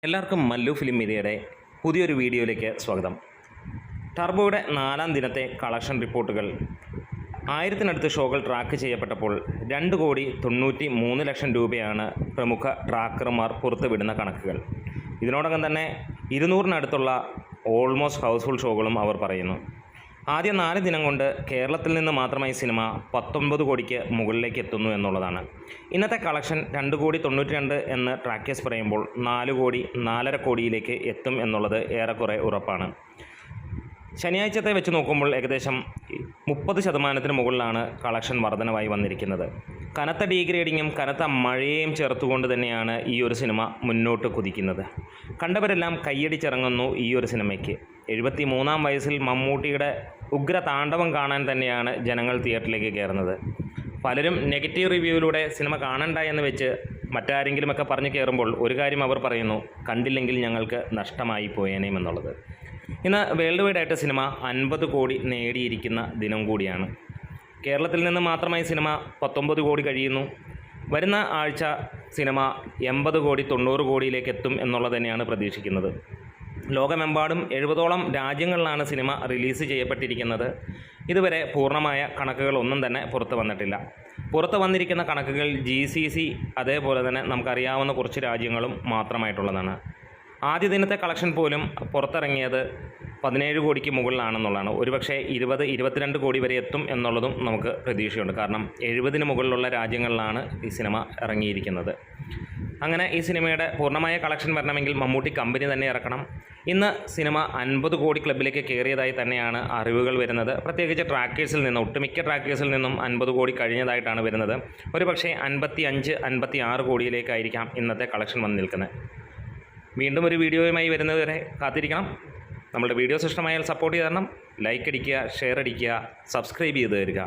എല്ലാവർക്കും മല്ലു ഫിലിം മീഡിയയുടെ പുതിയൊരു വീഡിയോയിലേക്ക് സ്വാഗതം. ടർബോയുടെ 4-ാം ദിനത്തെ കളക്ഷൻ റിപ്പോർട്ടുകൾ 1000-നടുത്ത് ഷോകൾ ട്രാക്ക് ചെയ്യപ്പെട്ടപ്പോൾ 2,93 ലക്ഷം രൂപയാണ് പ്രമുഖ ട്രാക്കർമാർ പുറത്തുവിടുന്ന കണക്കുകൾ. ഇതിനോടകം തന്നെ 200-നടുത്തുള്ള ഓൾമോസ്റ്റ് ഹൗസ്ഫുൾ ഷോകളും അവർ പറയുന്നു. ആദ്യ 4 ദിനം കൊണ്ട് കേരളത്തിൽ നിന്ന് മാത്രമായി സിനിമ 19 കോടിക്ക് മുകളിലേക്ക് എത്തുന്നു എന്നുള്ളതാണ്. ഇന്നത്തെ കളക്ഷൻ 2,92 എന്ന് ട്രാക്കേഴ്സ് പറയുമ്പോൾ 4 കോടി 4.5 കോടിയിലേക്ക് എത്തും എന്നുള്ളത് ഏറെക്കുറെ ഉറപ്പാണ്. ശനിയാഴ്ചത്തെ വെച്ച് നോക്കുമ്പോൾ ഏകദേശം 30% മുകളിലാണ് കളക്ഷൻ വർധനവായി വന്നിരിക്കുന്നത്. കനത്ത ഡീഗ്രേഡിങ്ങും കനത്ത മഴയെയും ചേർത്തുകൊണ്ട് തന്നെയാണ് ഈ ഒരു സിനിമ മുന്നോട്ട് കുതിക്കുന്നത്. കണ്ടവരെല്ലാം കയ്യടിച്ചിറങ്ങുന്നു ഈ ഒരു സിനിമയ്ക്ക്. 73-ാം വയസ്സിൽ മമ്മൂട്ടിയുടെ ഉഗ്ര താണ്ഡവം കാണാൻ തന്നെയാണ് ജനങ്ങൾ തിയേറ്ററിലേക്ക് കയറുന്നത്. പലരും നെഗറ്റീവ് റിവ്യൂവിലൂടെ സിനിമ കാണണ്ട എന്ന് വെച്ച് മറ്റാരെങ്കിലുമൊക്കെ പറഞ്ഞു കയറുമ്പോൾ ഒരു കാര്യം അവർ പറയുന്നു, കണ്ടില്ലെങ്കിൽ ഞങ്ങൾക്ക് നഷ്ടമായി പോയേനേയും എന്നുള്ളത്. ഇന്ന് വേൾഡ് വൈഡ് ആയിട്ട് സിനിമ 50 കോടി നേടിയിരിക്കുന്ന ദിനം കൂടിയാണ്. കേരളത്തിൽ നിന്ന് മാത്രമായി സിനിമ 19 കോടി കഴിയുന്നു. വരുന്ന ആഴ്ച സിനിമ 80 കോടി 90 കോടിയിലേക്ക് എത്തും എന്നുള്ളത് തന്നെയാണ് പ്രതീക്ഷിക്കുന്നത്. ലോകമെമ്പാടും 70ഓളം രാജ്യങ്ങളിലാണ് സിനിമ റിലീസ് ചെയ്യപ്പെട്ടിരിക്കുന്നത്. ഇതുവരെ പൂർണ്ണമായ കണക്കുകളൊന്നും തന്നെ പുറത്തു വന്നിട്ടില്ല. പുറത്തു വന്നിരിക്കുന്ന കണക്കുകൾ GCC അതേപോലെ തന്നെ നമുക്കറിയാവുന്ന കുറച്ച് രാജ്യങ്ങളും മാത്രമായിട്ടുള്ളതാണ്. ആദ്യ ദിനത്തെ കളക്ഷൻ പോലും പുറത്തിറങ്ങിയത് 17 കോടിക്ക് മുകളിലാണെന്നുള്ളതാണ്. ഒരുപക്ഷെ 20-22 കോടി വരെ എത്തും എന്നുള്ളതും നമുക്ക് പ്രതീക്ഷയുണ്ട്. കാരണം 70-ന് മുകളിലുള്ള രാജ്യങ്ങളിലാണ് ഈ സിനിമ ഇറങ്ങിയിരിക്കുന്നത്. അങ്ങനെ ഈ സിനിമയുടെ പൂർണ്ണമായ കളക്ഷൻ വരണമെങ്കിൽ മമ്മൂട്ടി കമ്പനി തന്നെ ഇറക്കണം. ഇന്ന് സിനിമ 50 കോടി ക്ലബിലേക്ക് കയറിയതായി തന്നെയാണ് അറിവുകൾ വരുന്നത്. പ്രത്യേകിച്ച് ട്രാക്കേഴ്സിൽ നിന്നും, ഒട്ടുമിക്ക ട്രാക്കേഴ്സിൽ നിന്നും 50 കോടി കഴിഞ്ഞതായിട്ടാണ് വരുന്നത്. ഒരുപക്ഷെ 55-56 കോടിയിലേക്കായിരിക്കാം ഇന്നത്തെ കളക്ഷൻ വന്ന് നിൽക്കുന്നത്. വീണ്ടും ഒരു വീഡിയോയുമായി വരുന്നതുവരെ കാത്തിരിക്കണം. നമ്മുടെ വീഡിയോസ് ഇഷ്ടമായാൽ സപ്പോർട്ട് ചെയ്ത് തരണം. ലൈക്ക് അടിക്കുക, ഷെയർ അടിക്കുക, സബ്സ്ക്രൈബ് ചെയ്ത് തരിക.